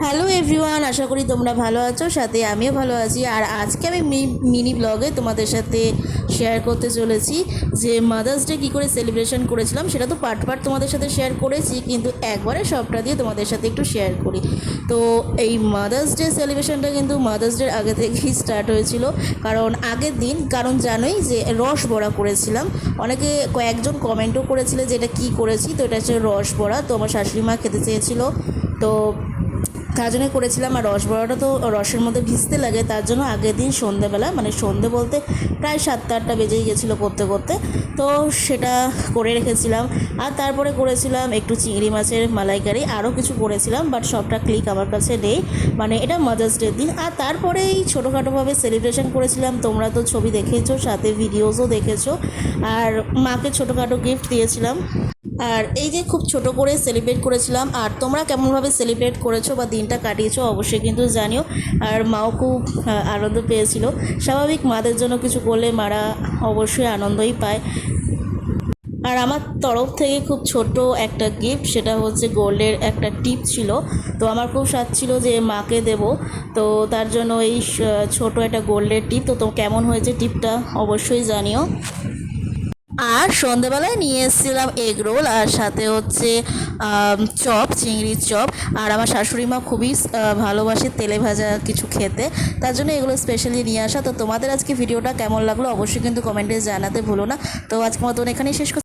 Hello everyone, আশা করি তোমরা ভালো আছো, সাথে আমিও ভালো আছি। আর আজকে আমি মিনি ব্লগে তোমাদের সাথে শেয়ার করতে চলেছি যে মাদার্স ডে কী করে সেলিব্রেশন করেছিলাম। সেটা তো পার্ট পার্ট তোমাদের সাথে শেয়ার করেছি, কিন্তু একবারে সবটা দিয়ে তোমাদের সাথে একটু শেয়ার করি। তো এই মাদার্স ডে সেলিব্রেশনটা কিন্তু মাদার্স ডের আগে থেকেই স্টার্ট হয়েছিল। কারণ আগের দিন, কারণ জানোই যে রস বড়া করেছিলাম। অনেকে কয়েকজন কমেন্টও করেছিল যে এটা কী করেছি, তো এটা হচ্ছে রস বড়া। তো আমার শাশুড়ি মা খেতে চেয়েছিল, তো তার জন্য করেছিলাম। আর রস বড়াটা তো রসের মধ্যে ভিজতে লাগে, তার জন্য আগের দিন সন্ধেবেলা, মানে সন্ধে বলতে প্রায় 7টা-8টা বেজেই গেছিলো করতে করতে, তো সেটা করে রেখেছিলাম। আর তারপরে করেছিলাম একটু চিংড়ি মাছের মালাইকারি, আরও কিছু করেছিলাম, বাট সবটা ক্লিক আমার কাছে নেই। মানে এটা মাদার্স ডের দিন। আর তারপরেই ছোটোখাটোভাবে সেলিব্রেশন করেছিলাম। তোমরা তো ছবি দেখেছো, সাথে ভিডিওসও দেখেছো। আর মাকে ছোটোখাটো গিফট দিয়েছিলাম। আর এই যে খুব ছোট করে সেলিব্রেট করেছিলাম। আর তোমরা কেমনভাবে সেলিব্রেট করেছো বা দিনটা কাটিয়েছো অবশ্যই কিন্তু জানিও। আর মাও খুব আনন্দ পেয়েছিল। স্বাভাবিক, মাদের জন্য কিছু করলে মারা অবশ্যই আনন্দই পায়। আর আমার তরফ থেকে খুব ছোট একটা গিফট, সেটা হচ্ছে গোল্ডের একটা টিপ ছিল। তো আমার খুব স্বাদ ছিল যে মাকে দেব, তো তার জন্য এই ছোট একটা গোল্ডের টিপ। তো কেমন হয়েছে টিপটা অবশ্যই জানিও। আর সন্ধেবেলায় নিয়ে এসেছিলাম এগ রোল, আর সাথে হচ্ছে চপ, চিংড়ির চপ। আর আমার শাশুড়ি মা খুবই ভালোবাসে তেলে ভাজা কিছু খেতে, তার জন্য এগুলো স্পেশালি নিয়ে আসা। তো তোমাদের আজকে ভিডিওটা কেমন লাগলো অবশ্যই কিন্তু কমেন্টে জানাতে ভুলো না। তো আজকে মতন এখানেই শেষ করছি।